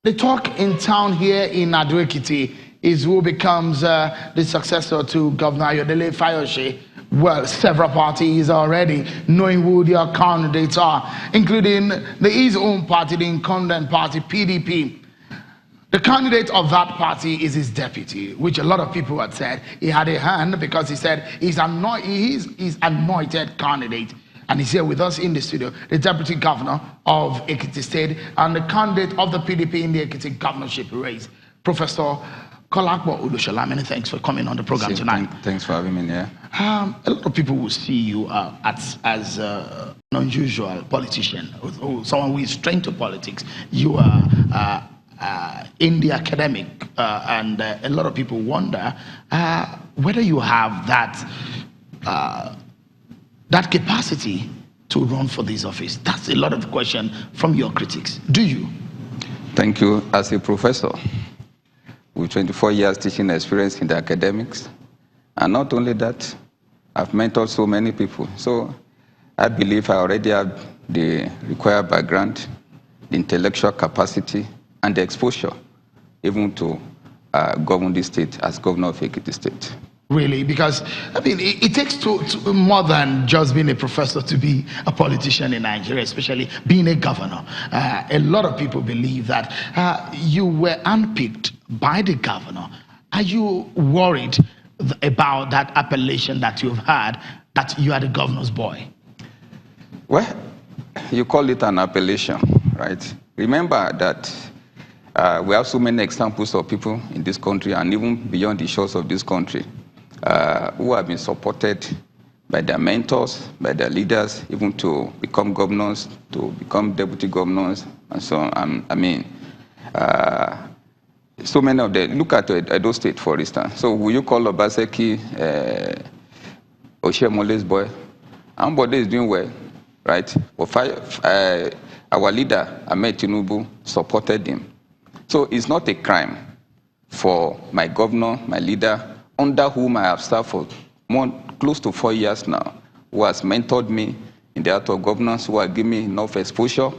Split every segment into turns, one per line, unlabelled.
The talk in town here in Ekiti is who becomes the successor to Governor Ayodele Fayose. Well, several parties already knowing who their candidates are, including his own party, the incumbent party, PDP. The candidate of that party is his deputy, which a lot of people had said he had a hand because he said he's anointed candidate. And he's here with us in the studio, the deputy governor of Ekiti State and the candidate of the PDP in the Ekiti governorship race, Professor Kolapo Olusola. Many thanks for coming on the program tonight.
Thanks for having me here. A
lot of people will see you as an unusual politician, someone who is trained to politics. You are in the academic, and a lot of people wonder whether you have that capacity to run for this office. That's a lot of question from your critics. Do you?
Thank you. As a professor with 24 years teaching experience in the academics, and not only that, I've mentored so many people. So I believe I already have the required background, the intellectual capacity, and the exposure even to govern the state as governor of Ekiti State.
Really? Because, I mean, it takes more than just being a professor to be a politician in Nigeria, especially being a governor. A lot of people believe that you were handpicked by the governor. Are you worried about that appellation that you've had, that you are the governor's boy?
Well, you call it an appellation, right? Remember that we have so many examples of people in this country and even beyond the shores of this country who have been supported by their mentors, by their leaders, even to become governors, to become deputy governors, and so on. I mean, so many of them. Look at Edo State, for instance. So will you call Obaseki Oshiamole's boy? Ambode is doing well, right? Our leader, Ahmed Tinubu, supported him. So it's not a crime for my governor, my leader, under whom I have served for close to 4 years now, who has mentored me in the art of governance, who has given me enough exposure,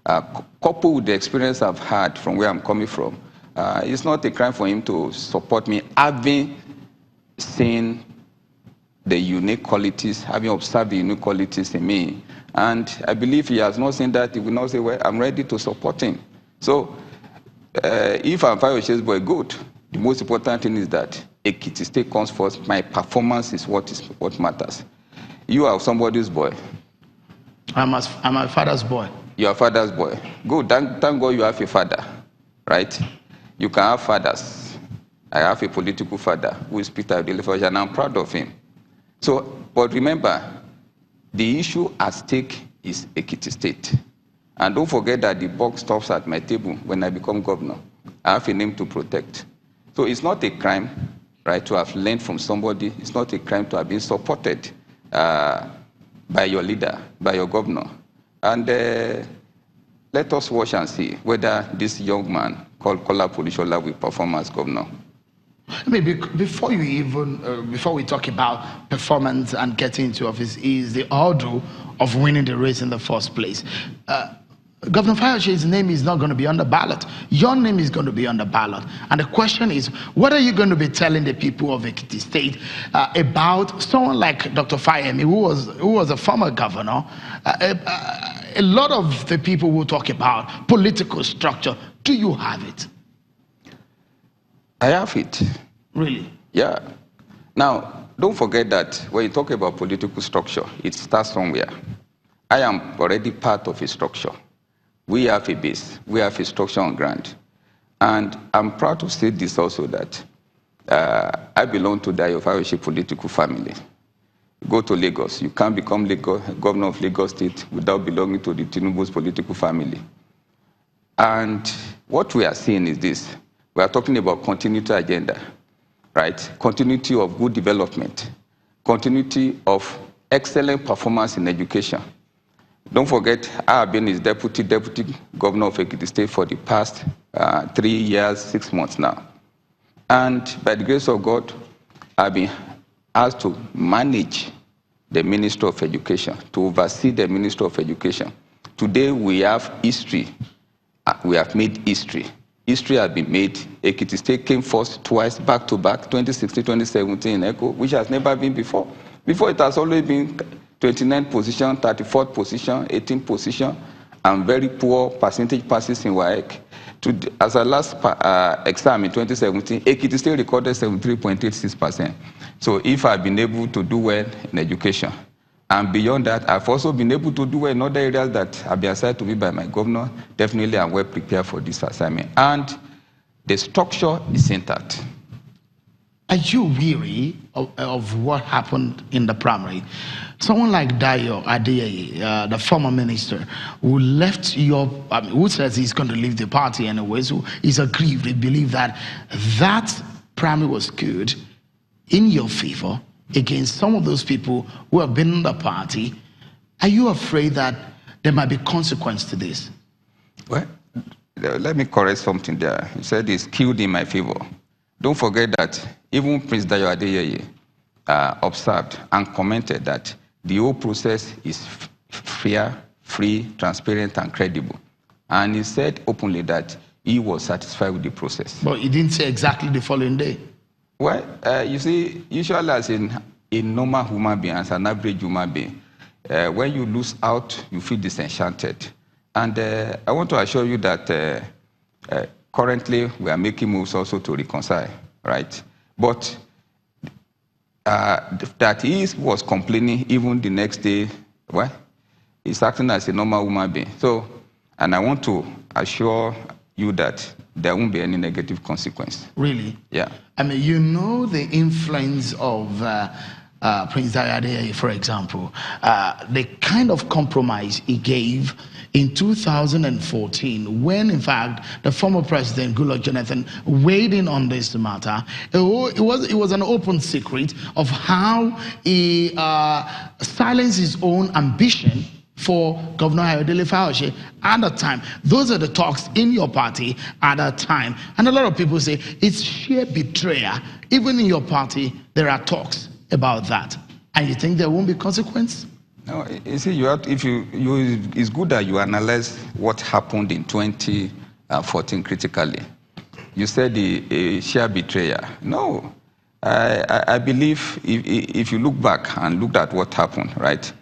coupled with the experience I've had from where I'm coming from. It's not a crime for him to support me, having seen the unique qualities, having observed the unique qualities in me. And I believe he has not seen that, he will not say, well, I'm ready to support him. So if I'm Fayose's boy, good. The most important thing is that Ekiti State comes first. My performance is what matters. You are somebody's boy.
I'm my father's boy.
You are father's boy. Good. Thank God you have a father, right? You can have fathers. I have a political father who is Peter Ayodele, and I'm proud of him. So, but remember, the issue at stake is Ekiti State. And don't forget that the buck stops at my table when I become governor. I have a name to protect. So it's not a crime, right, to have learned from somebody. It's not a crime to have been supported by your leader, by your governor. And let us watch and see whether this young man called Kolapo Olusola will perform as governor.
Maybe before we talk about performance and getting into office, is the order of winning the race in the first place. Governor Fayose's name is not going to be on the ballot. Your name is going to be on the ballot. And the question is, what are you going to be telling the people of Ekiti State about someone like Dr. Fayemi, who was a former governor? A lot of the people will talk about political structure. Do you have it?
I have it.
Really?
Yeah. Now, don't forget that when you talk about political structure, it starts somewhere. I am already part of a structure. We have a base. We have a structure on ground. And I'm proud to state this also, that I belong to the Ayofayoshe political family. Go to Lagos. You can't become governor of Lagos State without belonging to the Tinubu's political family. And what we are seeing is this. We are talking about continuity agenda, right? Continuity of good development, continuity of excellent performance in education. Don't forget, I have been his deputy governor of Ekiti State for the past 3 years, 6 months now. And by the grace of God, I've been asked to manage the Ministry of Education, to oversee the Ministry of Education. Today, we have history. We have made history history has been made. Ekiti State came first twice, back to back, 2016, 2017 in ECHO, which has never been before. Before, it has always been 29th position, 34th position, 18th position, and very poor percentage passes in WAEC. As a last exam in 2017, Ekiti State recorded 73.86%. So if I've been able to do well in education, and beyond that, I've also been able to do well in other areas that have been assigned to me by my governor. Definitely, I'm well prepared for this assignment. And the structure is intact.
Are you weary of what happened in the primary? Someone like Dayo Adeyeye, the former minister, who left who says he's going to leave the party anyway, so he's aggrieved. He believed that that primary was good in your favor against some of those people who have been in the party. Are you afraid that there might be consequence to this?
Well, let me correct something there. You said it's skewed in my favor. Don't forget that even Prince Dayo Adeyeye observed and commented that the whole process is fair, free, transparent, and credible. And he said openly that he was satisfied with the process.
But he didn't say exactly the following day.
Well, you see, usually as a normal human being, as an average human being, when you lose out, you feel disenchanted. And I want to assure you that currently we are making moves also to reconcile, right? But that he was complaining even the next day, well, he's acting as a normal human being. So, and I want to assure you that there won't be any negative consequence.
Really?
Yeah.
I mean, you know the influence of Prince Dayo Adeyeye, for example, the kind of compromise he gave in 2014, when in fact the former president Goodluck Jonathan weighed in on this matter. It was an open secret of how he silenced his own ambition for Governor Ayodele Fayose at the time. Those are the talks in your party at that time. And a lot of people say it's sheer betrayal. Even in your party, there are talks about that. And you think there won't be consequence?
No, you see, it's good that you analyze what happened in 2014 critically. You said the sheer betrayal. No, I believe if you look back and look at what happened, right?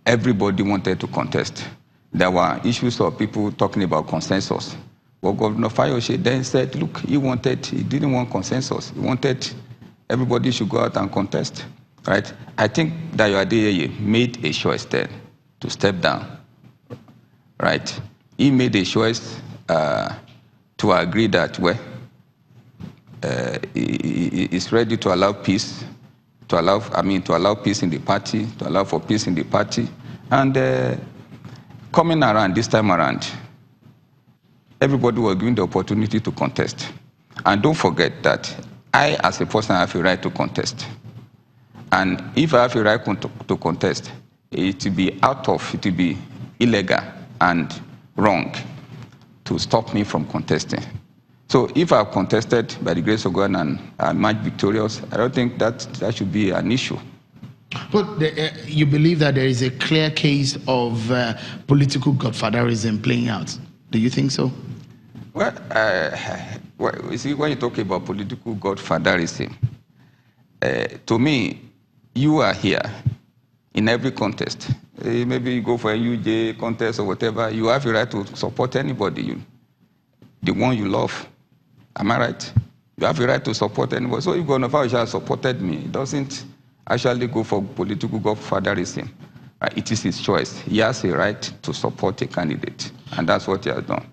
Everybody wanted to contest. There were issues of people talking about consensus. But Governor Fayose then said, look, he didn't want consensus. He wanted everybody should go out and contest, right? I think Dayo Adeyeye made a choice then to step down, right? He made a choice to agree that, well, he is ready to allow peace, to allow peace in the party, to allow for peace in the party. And coming around this time around, everybody was given the opportunity to contest. And don't forget that I, as a person, have a right to contest. And if I have a right to contest, it will be illegal and wrong to stop me from contesting. So if I've contested by the grace of God and I'm much victorious, I don't think that should be an issue.
But you believe that there is a clear case of political godfatherism playing out. Do you think so?
Well, you see, when you talk about political godfatherism, to me, you are here in every contest. Maybe you go for a UJ contest or whatever, you have a right to support anybody, the one you love. Am I right? You have a right to support anybody. So if Governor Fayose has supported me, he doesn't actually go for political godfatherism. It is his choice. He has a right to support a candidate, and that's what he has done.